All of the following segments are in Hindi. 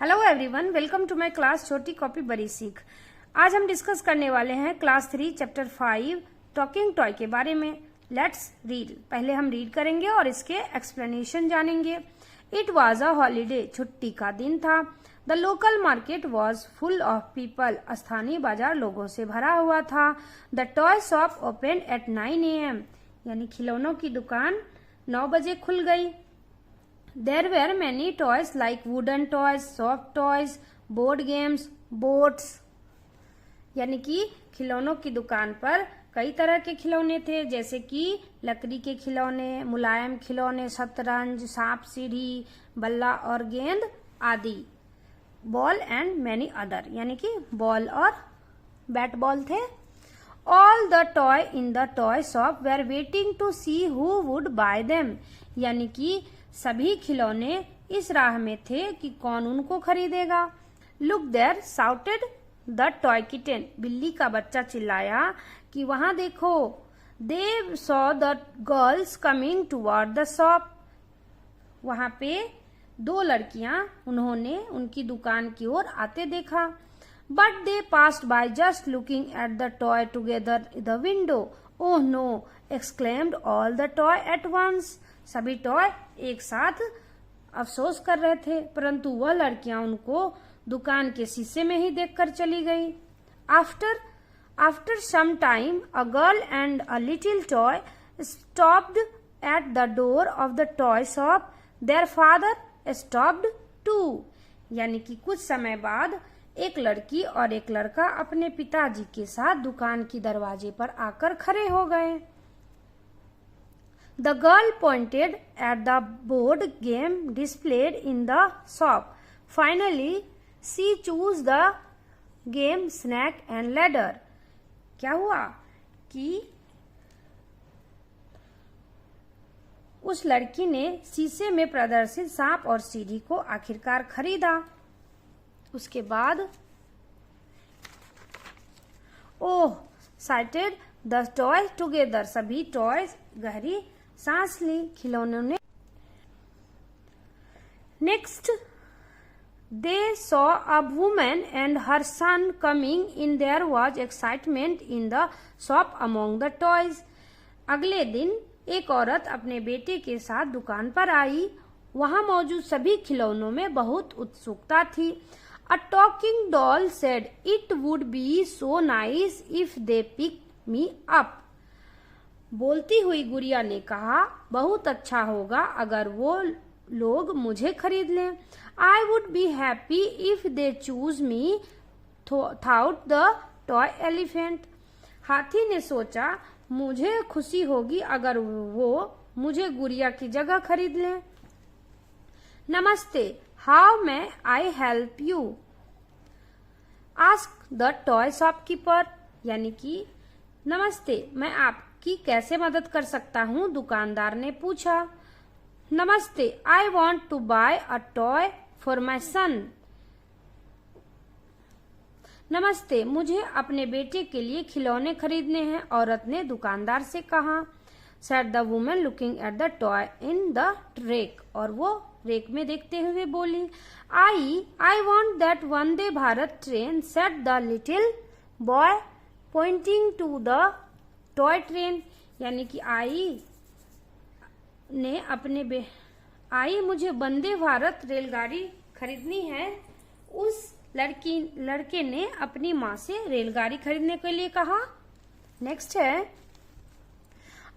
Hello everyone, welcome to my class छोटी कॉपी बड़ी सीख। आज हम डिस्कस करने वाले हैं क्लास 3 चैप्टर 5 टॉकिंग टॉय के बारे में। Let's read. पहले हम रीड करेंगे और इसके एक्सप्लेनेशन जानेंगे। इट वाज अ हॉलीडे, छुट्टी का दिन था। The local market was full of people, स्थानीय बाजार लोगों से भरा हुआ था। The toy shop open at 9 AM, यानी खिलौनों की दुकान 9 बजे खुल गई। There were many toys like wooden toys, soft toys, board games, boats. यानी कि खिलौनों की दुकान पर कई तरह के खिलौने थे, जैसे कि लकड़ी के खिलौने, मुलायम खिलौने, शतरंज, सांप सीढ़ी, बल्ला और गेंद आदि। बॉल एंड मैनी अदर, यानी कि बॉल और बैट बॉल थे। All the toy in the toy shop were waiting to see who would buy them. यानी कि सभी खिलौने इस राह में थे कि कौन उनको खरीदेगा। Look there shouted the toy kitten, बिल्ली का बच्चा चिल्लाया कि वहां देखो। They saw the girls coming toward the shop, वहां पे दो लड़कियां उन्होंने उनकी दुकान की ओर आते देखा। But they passed by just looking at the toy together the window. Oh no, exclaimed all the toy at once. सभी टॉय एक साथ अफसोस कर रहे थे, परंतु वह लड़कियां उनको दुकान के शीशे में ही देखकर चली गई। After some time a girl and a little toy stopped at the door of the toy shop. Their father stopped too, यानी कि कुछ समय बाद एक लड़की और एक लड़का अपने पिताजी के साथ दुकान की दरवाजे पर आकर खड़े हो गए। The girl pointed at the board game displayed in the shop. Finally, she chose the game Snake and Ladder. क्या हुआ कि उस लड़की ने शीशे में प्रदर्शित सांप और सीढ़ी को आखिरकार खरीदा। उसके बाद oh sighted the toy together, सभी टॉयज गहरी सांस ली। खिलौनों ने next they saw a woman and her son coming in. There was excitement in the shop among the toys. अगले दिन एक औरत अपने बेटे के साथ दुकान पर आई। वहां मौजूद सभी खिलौनों में बहुत उत्सुकता थी। A talking doll said it would be so nice if they pick me up. बोलती हुई गुड़िया ने कहा, बहुत अच्छा होगा अगर वो लोग मुझे खरीद लें। I would be happy if they choose me thought the toy elephant. हाथी ने सोचा, मुझे खुशी होगी अगर वो मुझे गुड़िया की जगह खरीद लें। नमस्ते, how may I help you, ask the toy shopkeeper, यानी कि नमस्ते, मैं आपकी कैसे मदद कर सकता हूँ, दुकानदार ने पूछा। नमस्ते, I want to buy a toy for my son. नमस्ते, मुझे अपने बेटे के लिए खिलौने खरीदने हैं, औरत ने दुकानदार से कहा। Said the woman looking at the toy in the rack, और वो रेक में देखते हुए बोली। I want that Vande Bharat train, said the little boy pointing to the toy train, यानी कि मुझे वंदे भारत रेलगाड़ी खरीदनी है। उस लड़के ने अपनी माँ से रेलगाड़ी खरीदने के लिए कहा। नेक्स्ट है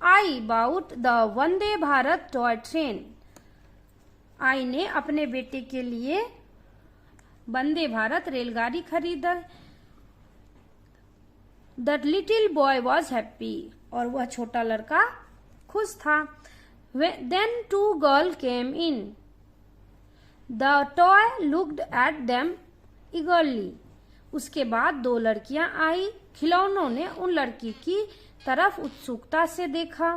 I bought the Vande Bharat toy train. I ने अपने बेटे के लिए वंदे भारत रेलगाड़ी खरीदा। The little boy was happy, और वह छोटा लड़का खुश था। Then two girl came in. The toy looked at them eagerly. उसके बाद दो लड़कियां आई। खिलौनों ने उन लड़की की तरफ उत्सुकता से देखा।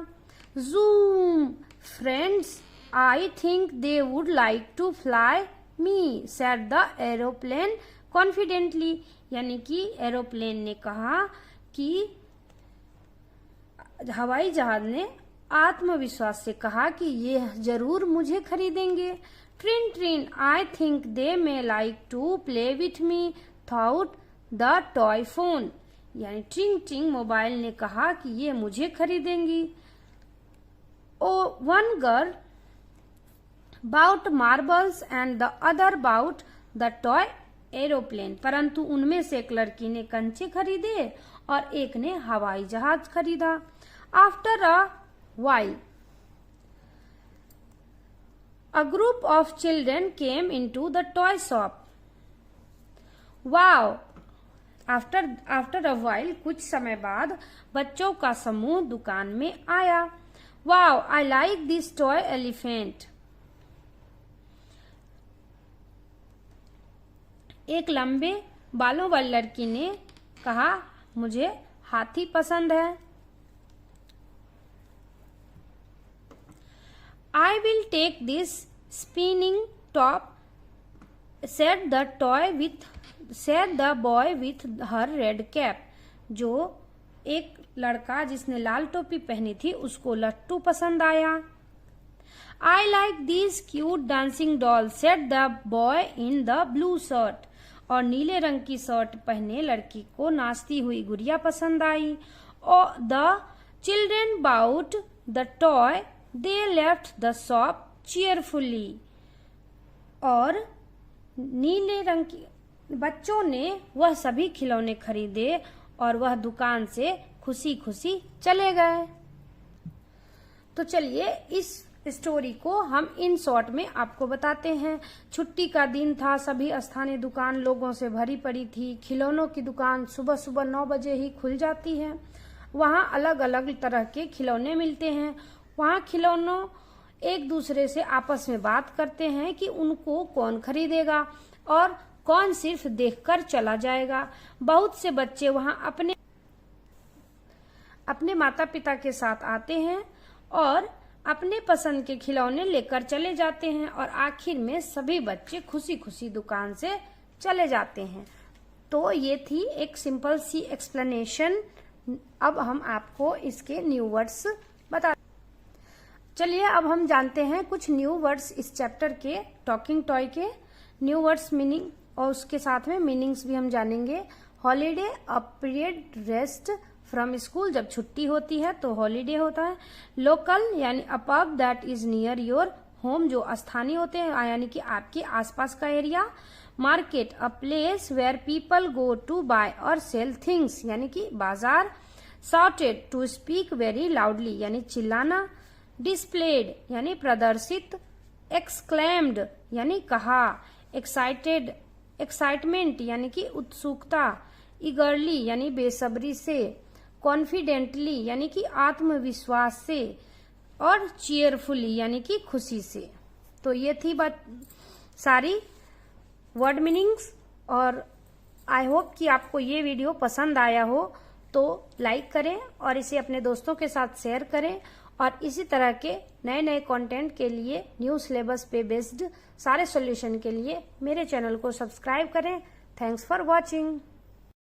Zoom, friends, I think they would like to fly me, said the aeroplane confidently, यानी कि एरोप्लेन ने कहा कि हवाई जहाज ने आत्मविश्वास से कहा कि ये जरूर मुझे खरीदेंगे। ट्रिन ट्रिन, I think they may like to play with me thought the toy phone. यानी ट्रिंग ट्रिंग मोबाइल ने कहा कि ये मुझे खरीदेंगी। Oh one girl bought marbles and the other bought the toy aeroplane. परंतु उनमें से एक लड़की ने कंचे खरीदे और एक ने हवाई जहाज खरीदा। After a while a group of children came into the toy shop. Wow! After a while, कुछ समय बाद बच्चों का समूह दुकान में आया। Wow! I like this toy elephant. एक लंबे बालों वाली लड़की ने कहा, मुझे हाथी पसंद है। I will take this spinning top, said the boy with her red cap. जो एक लड़का जिसने लाल टोपी पहनी थी उसको लट्टू पसंद आया। I like this cute dancing doll, said the boy in the blue shirt. और नीले रंग की शर्ट पहने लड़की को नाचती हुई गुड़िया पसंद आई। और the children bought the toy. They left the shop cheerfully. और नीले रंग की बच्चों ने वह सभी खिलौने खरीदे और वह दुकान से खुशी खुशी चले गए। तो चलिए इस स्टोरी को हम इन शॉर्ट में आपको बताते हैं। छुट्टी का दिन था, सभी स्थानीय दुकान लोगों से भरी पड़ी थी। खिलौनों की दुकान सुबह सुबह 9 बजे ही खुल जाती है। वहाँ अलग अलग तरह के खिलौने मिलते हैं। वहाँ खिलौनों एक दूसरे से आपस में बात करते हैं कि उनको कौन खरीदेगा और कौन सिर्फ देखकर चला जाएगा। बहुत से बच्चे वहाँ अपने माता पिता के साथ आते हैं और अपने पसंद के खिलौने लेकर चले जाते हैं और आखिर में सभी बच्चे खुशी खुशी दुकान से चले जाते हैं। तो ये थी एक सिंपल सी एक्सप्लेनेशन। अब हम आपको इसके न्यू वर्ड्स बता चलिए अब हम जानते हैं कुछ न्यू वर्ड्स इस चैप्टर के टॉकिंग टॉय के न्यू वर्ड्स मीनिंग और उसके साथ में मीनिंग्स भी हम जानेंगे। Holiday, a period rest from school, जब छुट्टी होती है तो हॉलीडे होता है। लोकल यानी a pub that is near your home, जो स्थानीय होते हैं यानी कि आपके आसपास का area. Market, a place where people go to buy और सेल थिंग्स, यानी कि बाजार। Shouted, to speak very loudly, यानी चिल्लाना। डिस्प्लेड यानी प्रदर्शित। एक्सक्लेम्ड यानी कहा। एक्साइटेड, एक्साइटमेंट यानी कि उत्सुकता। ईगरली यानी बेसब्री से। कॉन्फिडेंटली यानी कि आत्मविश्वास से। और चीयरफुली यानी कि खुशी से। तो ये थी बात सारी वर्ड मीनिंग्स और आई होप कि आपको ये वीडियो पसंद आया हो तो लाइक करें और इसे अपने दोस्तों के साथ शेयर करें और इसी तरह के नए नए कंटेंट के लिए न्यू सिलेबस पे बेस्ड सारे सॉल्यूशन के लिए मेरे चैनल को सब्सक्राइब करें। Thanks for watching.